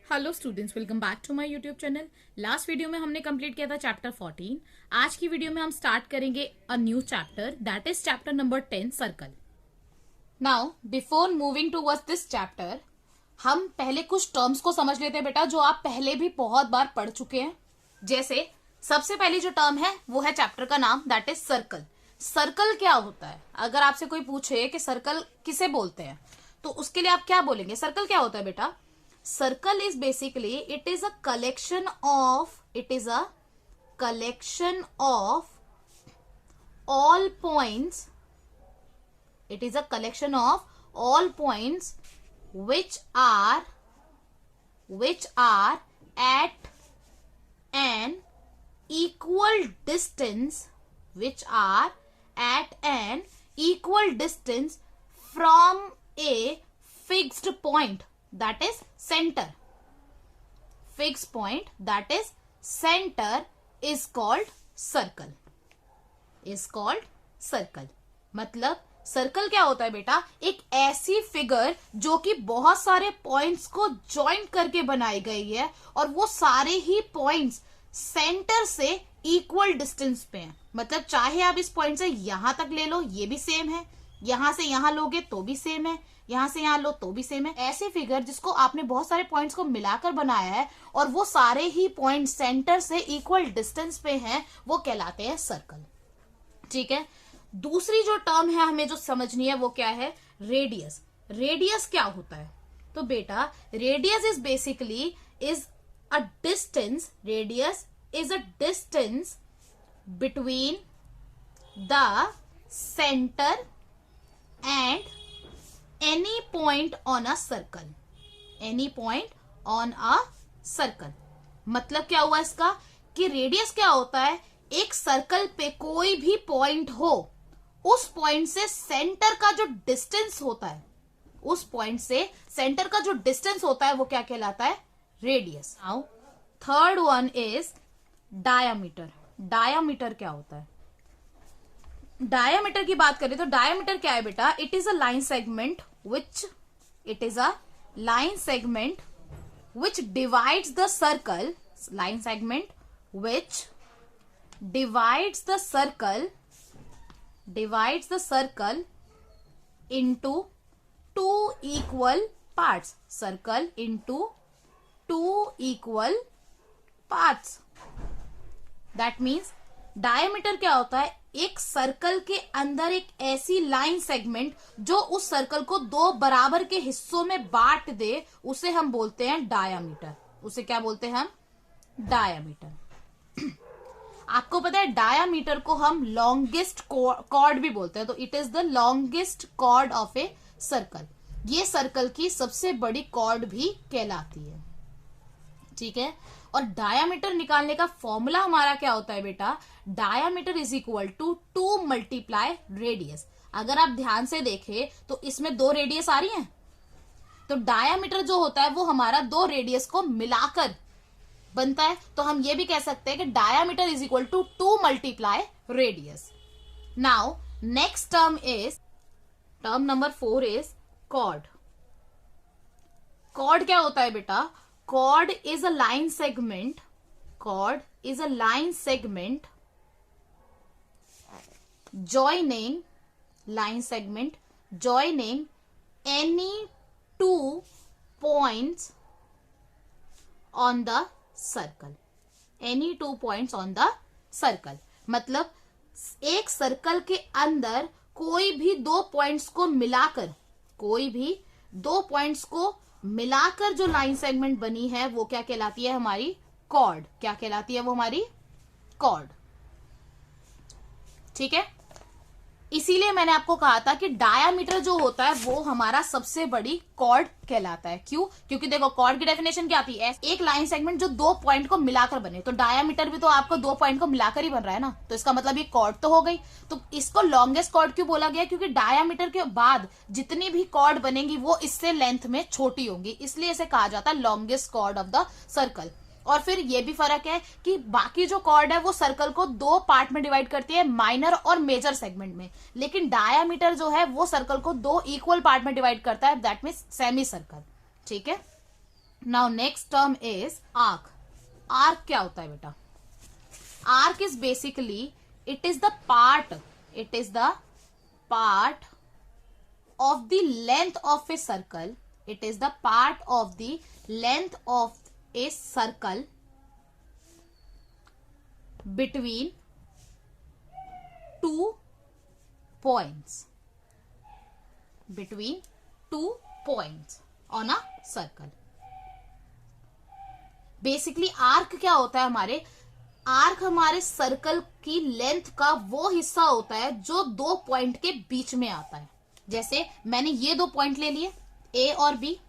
Hello students, welcome back to my YouTube channel. Last video में हमने complete किया था चैप्टर 14। आज की वीडियो में हम स्टार्ट करेंगे a new chapter, that is chapter number 10, circle. Now before moving towards this chapter, हम पहले कुछ टर्म्स को समझ लेते हैं बेटा, जो आप पहले भी बहुत बार पढ़ चुके हैं। जैसे सबसे पहली जो टर्म है वो है चैप्टर का नाम, दैट इज सर्कल। सर्कल क्या होता है? अगर आपसे कोई पूछे कि सर्कल किसे बोलते हैं, तो उसके लिए आप क्या बोलेंगे? सर्कल क्या होता है बेटा? Circle is basically, it is a collection of all points. It is a collection of all points which are at an equal distance, which are at an equal distance from a fixed point, that is center. Fixed point, that is center, is called circle. मतलब circle क्या होता है बेटा? एक ऐसी figure जो कि बहुत सारे पॉइंट्स को ज्वाइंट करके बनाई गई है और वो सारे ही पॉइंट्स सेंटर से इक्वल डिस्टेंस पे हैं। मतलब चाहे आप इस पॉइंट से यहां तक ले लो, ये भी सेम है, यहां से यहां लोगे तो भी सेम है, यहां से यहां लो तो भी सेम है। ऐसी फिगर जिसको आपने बहुत सारे पॉइंट्स को मिलाकर बनाया है और वो सारे ही पॉइंट सेंटर से इक्वल डिस्टेंस पे हैं, वो कहलाते हैं सर्कल। ठीक है। दूसरी जो टर्म है हमें जो समझनी है वो क्या है? रेडियस। रेडियस क्या होता है? तो बेटा radius is basically is a distance, radius is a distance between the centre and any point on a circle. Any point on a circle. मतलब क्या हुआ इसका कि रेडियस क्या होता है? एक सर्कल पे कोई भी पॉइंट हो, उस पॉइंट से सेंटर का जो डिस्टेंस होता है, उस पॉइंट से सेंटर का जो डिस्टेंस होता है वो क्या कहलाता है? Radius. Now third one is diameter. Diameter क्या होता है? डायामीटर की बात करें तो डायामीटर क्या है बेटा? It is a line segment which divides the circle, line segment which divides the circle into two equal parts. Circle into two equal parts. That means diameter क्या होता है? एक सर्कल के अंदर एक ऐसी लाइन सेगमेंट जो उस सर्कल को दो बराबर के हिस्सों में बांट दे, उसे हम बोलते हैं डायामीटर। उसे क्या बोलते हैं हम? डायामीटर। आपको पता है डायामीटर को हम लॉन्गेस्ट कॉर्ड भी बोलते हैं, तो it is the longest chord of a circle. ये सर्कल की सबसे बड़ी कॉर्ड भी कहलाती है। ठीक है। और डायामीटर निकालने का फॉर्मूला हमारा क्या होता है बेटा? Diameter is equal to 2 multiply radius. अगर आप ध्यान से देखें तो इसमें 2 रेडियस आ रही हैं, तो डायामीटर जो होता है वो हमारा 2 रेडियस को मिलाकर बनता है। तो हम ये भी कह सकते हैं कि diameter is equal to 2 multiply radius. Now next term number 4 is chord. Chord क्या होता है बेटा? Chord is a line segment. Chord is a line segment joining any two points on the circle. Any two points on the circle. मतलब एक circle के अंदर कोई भी दो पॉइंट्स को मिलाकर जो लाइन सेगमेंट बनी है वो क्या कहलाती है? हमारी कॉर्ड। क्या कहलाती है वो? हमारी कॉर्ड। ठीक है। इसीलिए मैंने आपको कहा था कि डायामीटर जो होता है वो हमारा सबसे बड़ी कॉर्ड कहलाता है। क्यों? क्योंकि देखो कॉर्ड की डेफिनेशन क्या आती है? एक लाइन सेगमेंट जो दो पॉइंट को मिलाकर बने, तो डायामीटर भी तो आपको दो पॉइंट को मिलाकर ही बन रहा है ना, तो इसका मतलब ये कॉर्ड तो हो गई। तो इसको लॉन्गेस्ट कॉर्ड क्यों बोला गया? क्योंकि डायामीटर के बाद जितनी भी कॉर्ड बनेंगी वो इससे लेंथ में छोटी होंगी, इसलिए इसे कहा जाता है longest chord of the circle. और फिर ये भी फर्क है कि बाकी जो कॉर्ड है वो सर्कल को दो पार्ट में डिवाइड करती है, माइनर और मेजर सेगमेंट में, लेकिन डायामीटर जो है वो सर्कल को दो इक्वल पार्ट में डिवाइड करता है, दैट मींस सेमी सर्कल। ठीक है। Now next term is arc. Arc क्या होता है बेटा? Arc is basically it is the part of the length of a circle. It is the part of the length of a circle between two points. Between 2 points on a circle. Basically arc क्या होता है? Arc हमारे circle की length का वो हिस्सा होता है जो 2 पॉइंट के बीच में आता है। जैसे मैंने ये 2 पॉइंट ले लिए, ए और बी,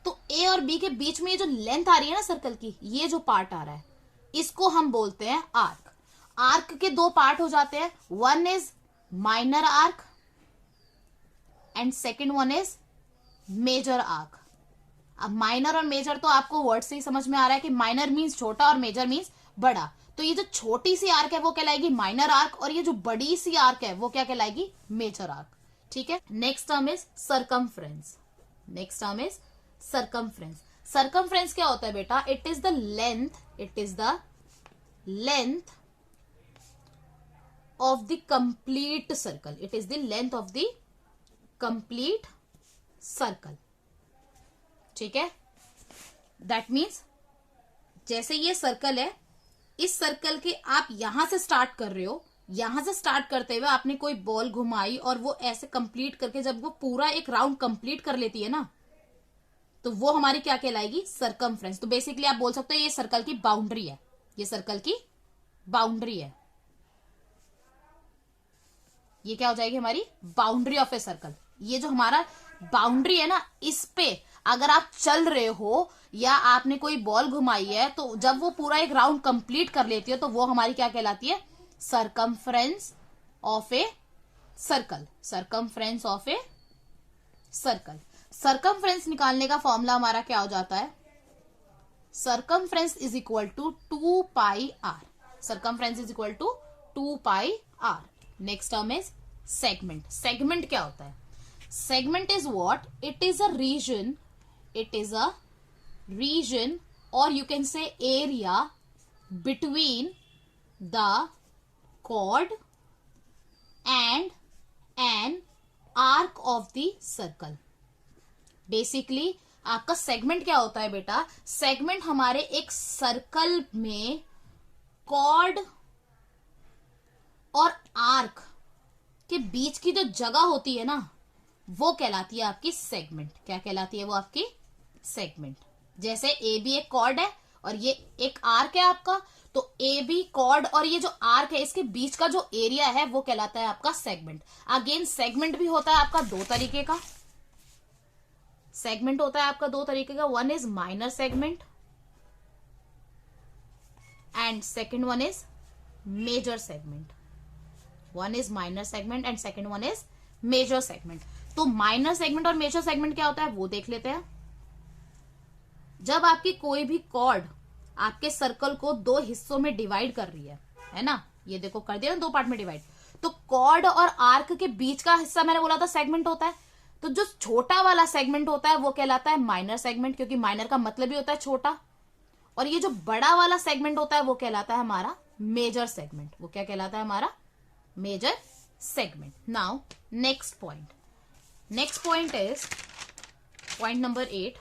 तो ए और बी के बीच में ये जो लेंथ आ रही है ना सर्कल की, ये जो पार्ट आ रहा है, इसको हम बोलते हैं आर्क। आर्क के 2 पार्ट हो जाते हैं, one is minor arc and second one is major arc. अब माइनर और मेजर तो आपको वर्ड से ही समझ में आ रहा है कि माइनर मीन्स छोटा और मेजर मीन्स बड़ा। तो ये जो छोटी सी आर्क है वो कहलाएगी माइनर आर्क, और ये जो बड़ी सी आर्क है वो क्या कहलाएगी? Major arc. ठीक है। Next term is circumference. Circumference क्या होता है बेटा? It is the length of the complete circle. It is the length of the complete circle. ठीक है। दैट मीन्स जैसे ये सर्कल है, इस सर्कल के आप यहां से स्टार्ट कर रहे हो, यहां से स्टार्ट करते हुए आपने कोई बॉल घुमाई और वो ऐसे कंप्लीट करके जब वो पूरा एक राउंड कंप्लीट कर लेती है ना, तो वो हमारी क्या कहलाएगी? सरकमफ्रेंस। तो बेसिकली आप बोल सकते हो ये सर्कल की बाउंड्री है, ये सर्कल की बाउंड्री है। ये क्या हो जाएगी? हमारी बाउंड्री ऑफ ए सर्कल। ये जो हमारा बाउंड्री है ना, इस पे अगर आप चल रहे हो या आपने कोई बॉल घुमाई है, तो जब वो पूरा एक राउंड कंप्लीट कर लेती है तो वो हमारी क्या कहलाती है? Circumference of a circle. Circumference of a circle. Circumference निकालने का फॉर्मूला हमारा क्या हो जाता है? Circumference is equal to 2 pi R. Circumference is equal to 2 pi R. Next term is segment. Segment क्या होता है? Segment is what? It is a region और you can say area between the chord and an arc of the circle. Basically आपका segment क्या होता है बेटा? Segment हमारे एक सर्कल में कॉर्ड और आर्क के बीच की जो जगह होती है ना, वो कहलाती है आपकी सेगमेंट। क्या कहलाती है वो? आपकी सेगमेंट। जैसे ए बी एक कॉर्ड है और ये एक आर्क है आपका, तो ए बी कॉर्ड और ये जो आर्क है इसके बीच का जो एरिया है वो कहलाता है आपका सेगमेंट। अगेन सेगमेंट भी होता है आपका 2 तरीके का। सेगमेंट होता है आपका 2 तरीके का। One is minor segment and second one is major segment. One is minor segment and second one is major segment. तो माइनर सेगमेंट और मेजर सेगमेंट क्या होता है वो देख लेते हैं। जब आपकी कोई भी कॉर्ड आपके सर्कल को 2 हिस्सों में डिवाइड कर रही है ना, ये देखो कर दिया ना 2 पार्ट में डिवाइड, तो कॉर्ड और आर्क के बीच का हिस्सा मैंने बोला था सेगमेंट होता है। तो जो छोटा वाला सेगमेंट होता है वो कहलाता है माइनर सेगमेंट, क्योंकि माइनर का मतलब ही होता है छोटा। और ये जो बड़ा वाला सेगमेंट होता है वो कहलाता है हमारा मेजर सेगमेंट। वो क्या कहलाता है? हमारा major segment. Now next point is point number 8,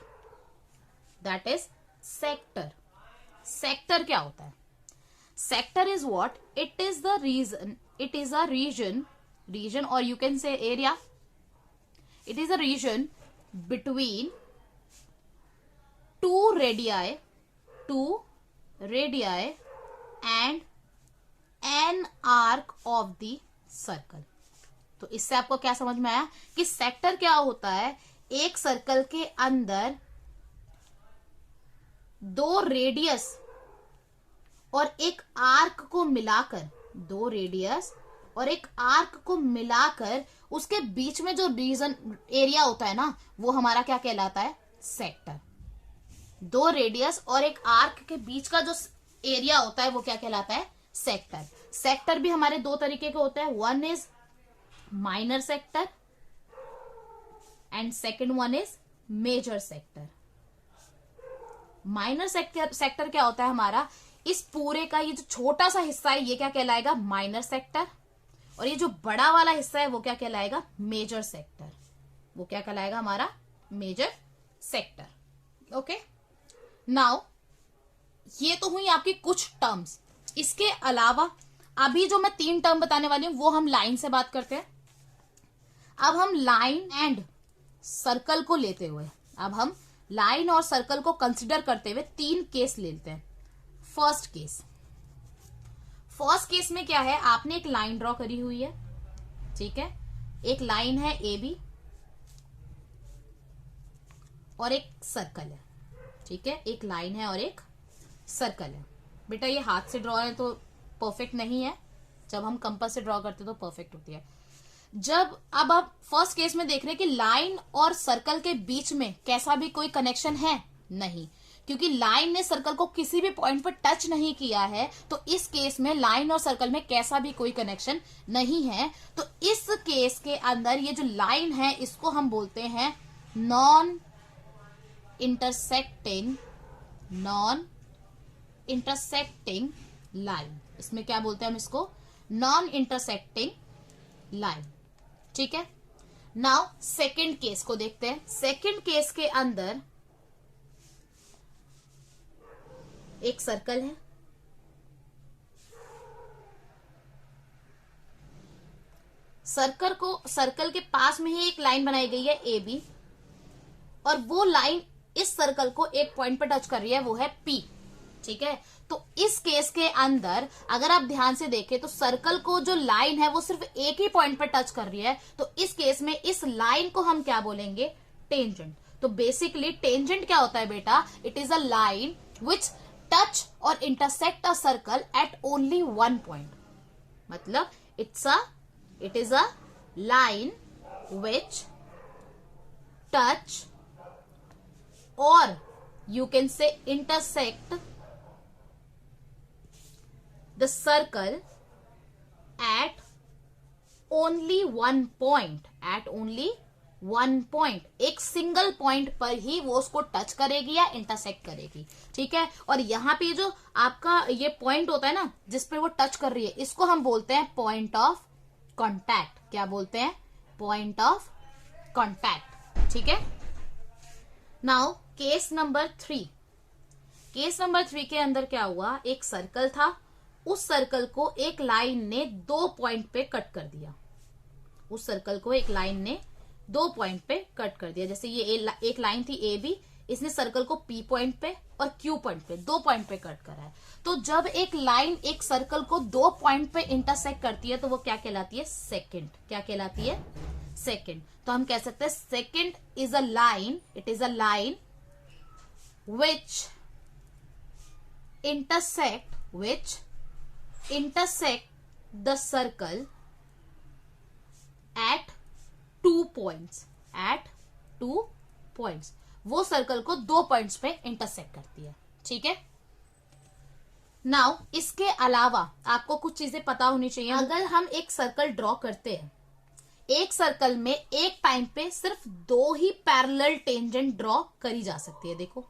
that is sector. Sector क्या होता है? Sector is what? It is a region और you can say area. It is a region between two radii and an arc of the circle. तो इससे आपको क्या समझ में आया कि सेक्टर क्या होता है? एक सर्कल के अंदर 2 रेडियस और एक आर्क को मिलाकर, 2 रेडियस और एक आर्क को मिलाकर उसके बीच में जो रीजन एरिया होता है ना, वो हमारा क्या कहलाता है? सेक्टर। 2 रेडियस और एक आर्क के बीच का जो एरिया होता है वो क्या कहलाता है? सेक्टर। सेक्टर भी हमारे 2 तरीके के होते हैं। One is minor sector and second one is major sector. Minor sector क्या होता है हमारा, इस पूरे का ये जो छोटा सा हिस्सा है ये क्या कहलाएगा, माइनर सेक्टर, और ये जो बड़ा वाला हिस्सा है वो क्या कहलाएगा, मेजर सेक्टर। वो क्या कहलाएगा हमारा, मेजर सेक्टर। ओके, नाउ ये तो हुई आपकी कुछ टर्म्स। इसके अलावा अभी जो मैं 3 टर्म बताने वाली हूं वो हम लाइन से बात करते हैं। अब हम लाइन एंड सर्कल को लेते हुए, अब हम लाइन और सर्कल को कंसिडर करते हुए 3 केस लेते हैं। फर्स्ट केस में क्या है, आपने एक लाइन ड्रॉ करी हुई है, ठीक है, एक लाइन है ए बी और एक सर्कल है, ठीक है, एक लाइन है और एक सर्कल है। बेटा ये हाथ से ड्रॉ है तो परफेक्ट नहीं है, जब हम कंपास से ड्रॉ करते तो परफेक्ट होती है। जब अब आप फर्स्ट केस में देख रहे हैं कि लाइन और सर्कल के बीच में कैसा भी कोई कनेक्शन है नहीं, क्योंकि लाइन ने सर्कल को किसी भी पॉइंट पर टच नहीं किया है, तो इस केस में लाइन और सर्कल में कैसा भी कोई कनेक्शन नहीं है। तो इस केस के अंदर ये जो लाइन है इसको हम बोलते हैं नॉन इंटरसेक्टिंग लाइन। इसमें क्या बोलते हैं हम इसको, नॉन इंटरसेक्टिंग लाइन, ठीक है। नाउ सेकंड केस को देखते हैं। सेकंड केस के अंदर एक सर्कल है, सर्कल के पास में ही एक लाइन बनाई गई है ए बी, और वो लाइन इस सर्कल को एक पॉइंट पर टच कर रही है, वो है पी, ठीक है। तो इस केस के अंदर अगर आप ध्यान से देखें तो सर्कल को जो लाइन है वो सिर्फ एक ही पॉइंट पर टच कर रही है, तो इस केस में इस लाइन को हम क्या बोलेंगे, टेंजेंट। तो बेसिकली टेंजेंट क्या होता है बेटा, it is a line which touch और intersect a circle at only one point. मतलब it is a line which touch और you can say intersect the circle at only one point, एक single point पर ही वो उसको touch करेगी या intersect करेगी, ठीक है। और यहाँ पे जो आपका ये पॉइंट होता है ना जिस पे वो टच कर रही है, इसको हम बोलते हैं पॉइंट ऑफ कॉन्टैक्ट। क्या बोलते हैं, पॉइंट ऑफ कॉन्टैक्ट, ठीक है। नाउ केस नंबर 3 के अंदर क्या हुआ, एक सर्कल था, उस सर्कल को एक लाइन ने 2 पॉइंट पे कट कर दिया, उस सर्कल को एक लाइन ने 2 पॉइंट पे कट कर दिया। जैसे ये एक लाइन थी ए बी, इसने सर्कल को पी पॉइंट पे और क्यू पॉइंट पे 2 पॉइंट पे कट करा है। तो जब एक लाइन एक सर्कल को 2 पॉइंट पे इंटरसेक्ट करती है तो वो क्या कहलाती है, सेकंड। क्या कहलाती है, सेकंड। तो हम कह सकते हैं second is a line, it is a line which intersect the circle at 2 points, वो सर्कल को 2 पॉइंट्स पे इंटरसेक्ट करती है, ठीक है। नाउ इसके अलावा आपको कुछ चीजें पता होनी चाहिए। अगर हम एक सर्कल ड्रॉ करते हैं, एक सर्कल में एक टाइम पे सिर्फ 2 ही पैरेलल टेंजेंट ड्रॉ करी जा सकती है, देखो।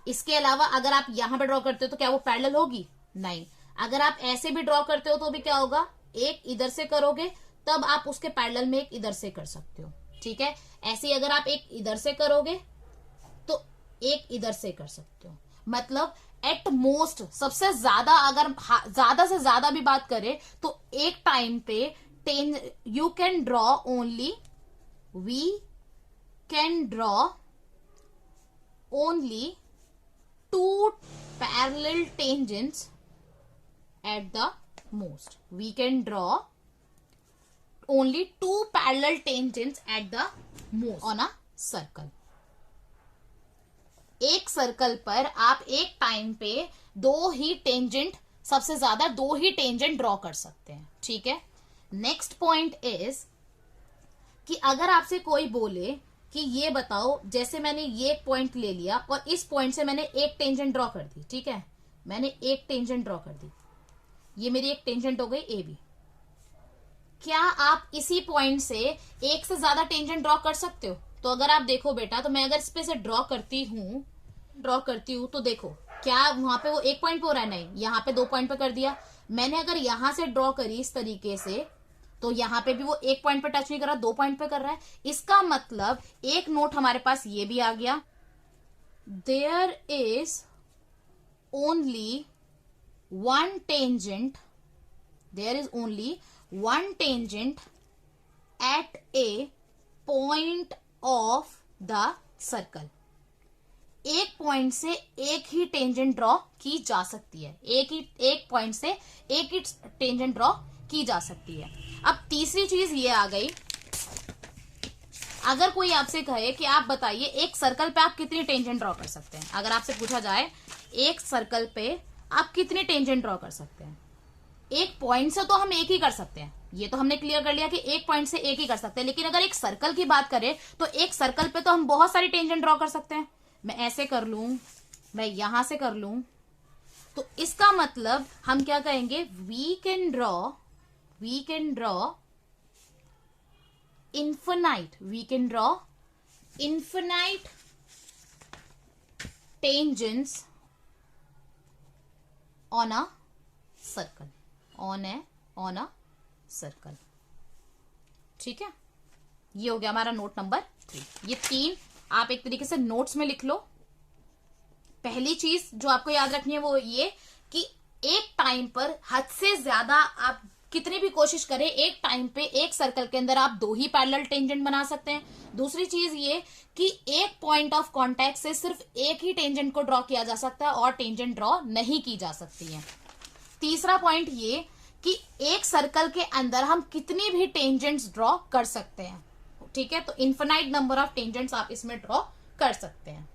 इसके अलावा अगर आप यहां पे ड्रॉ करते हो तो क्या वो पैरेलल होगी, नहीं। अगर आप ऐसे भी ड्रॉ करते हो तो भी क्या होगा, एक इधर से करोगे तब आप उसके पैरेलल में एक इधर से कर सकते हो, ठीक है। ऐसे ही अगर आप एक इधर से करोगे तो एक इधर से कर सकते हो। मतलब एट मोस्ट सबसे ज्यादा, अगर ज्यादा से ज्यादा भी बात करें तो एक टाइम पे you can draw only, we can draw only 2 parallel tangents at the most. We can draw only 2 parallel tangents at the most on a circle. एक सर्कल पर आप एक टाइम पे 2 ही टेंजेंट, सबसे ज्यादा 2 ही टेंजेंट ड्रॉ कर सकते हैं, ठीक है। नेक्स्ट पॉइंट इज कि अगर आपसे कोई बोले कि ये बताओ, जैसे मैंने ये पॉइंट ले लिया और इस पॉइंट से मैंने एक टेंजेंट ड्रॉ कर दी, ठीक है, मैंने एक टेंजेंट ड्रॉ कर दी, ये मेरी एक टेंजेंट हो गई ए बी। क्या आप इसी पॉइंट से एक से ज्यादा टेंजेंट ड्रॉ कर सकते हो? तो अगर आप देखो बेटा, तो मैं अगर इस पे से ड्रॉ करती हूं ड्रॉ करती हूँ तो देखो क्या वहां पे वो 1 पॉइंट पे हो रहा है, नहीं, यहाँ पे 2 पॉइंट पे कर दिया मैंने। अगर यहां से ड्रॉ करी इस तरीके से तो यहाँ पे भी वो 1 पॉइंट पे टच नहीं कर रहा, 2 पॉइंट पे कर रहा है। इसका मतलब एक नोट हमारे पास ये भी आ गया, there is only one tangent, there is only one tangent at a point of the circle. एक पॉइंट से एक ही टेंजेंट ड्रॉ की जा सकती है, एक पॉइंट से एक ही टेंजेंट ड्रॉ की जा सकती है। अब तीसरी चीज ये आ गई, अगर कोई आपसे कहे कि आप बताइए एक सर्कल पे आप कितनी टेंजेंट ड्रॉ कर सकते हैं, अगर आपसे पूछा जाए एक सर्कल पे आप कितनी टेंजेंट ड्रॉ कर सकते हैं, एक पॉइंट से तो हम एक ही कर सकते हैं, ये तो हमने क्लियर कर लिया कि एक पॉइंट से एक ही कर सकते हैं, लेकिन अगर एक सर्कल की बात करें तो एक सर्कल पे तो हम बहुत सारी टेंजेंट ड्रॉ कर सकते हैं। मैं ऐसे कर लूं, मैं यहां से कर लूं, तो इसका मतलब हम क्या कहेंगे, we can draw infinite, we can draw infinite tangents on a circle, on a circle। ठीक है, ये हो गया हमारा नोट नंबर 3। ये 3 आप एक तरीके से नोट्स में लिख लो। पहली चीज जो आपको याद रखनी है वो ये कि एक टाइम पर हद से ज्यादा आप कितनी भी कोशिश करें, एक टाइम पे एक सर्कल के अंदर आप 2 ही पैरेलल टेंजेंट बना सकते हैं। दूसरी चीज ये कि एक पॉइंट ऑफ कांटेक्ट से सिर्फ एक ही टेंजेंट को ड्रॉ किया जा सकता है और टेंजेंट ड्रॉ नहीं की जा सकती है। तीसरा पॉइंट ये कि एक सर्कल के अंदर हम कितनी भी टेंजेंट्स ड्रॉ कर सकते हैं। ठीक है, तो इन्फिनाइट नंबर ऑफ टेंजेंट्स आप इसमें ड्रॉ कर सकते हैं।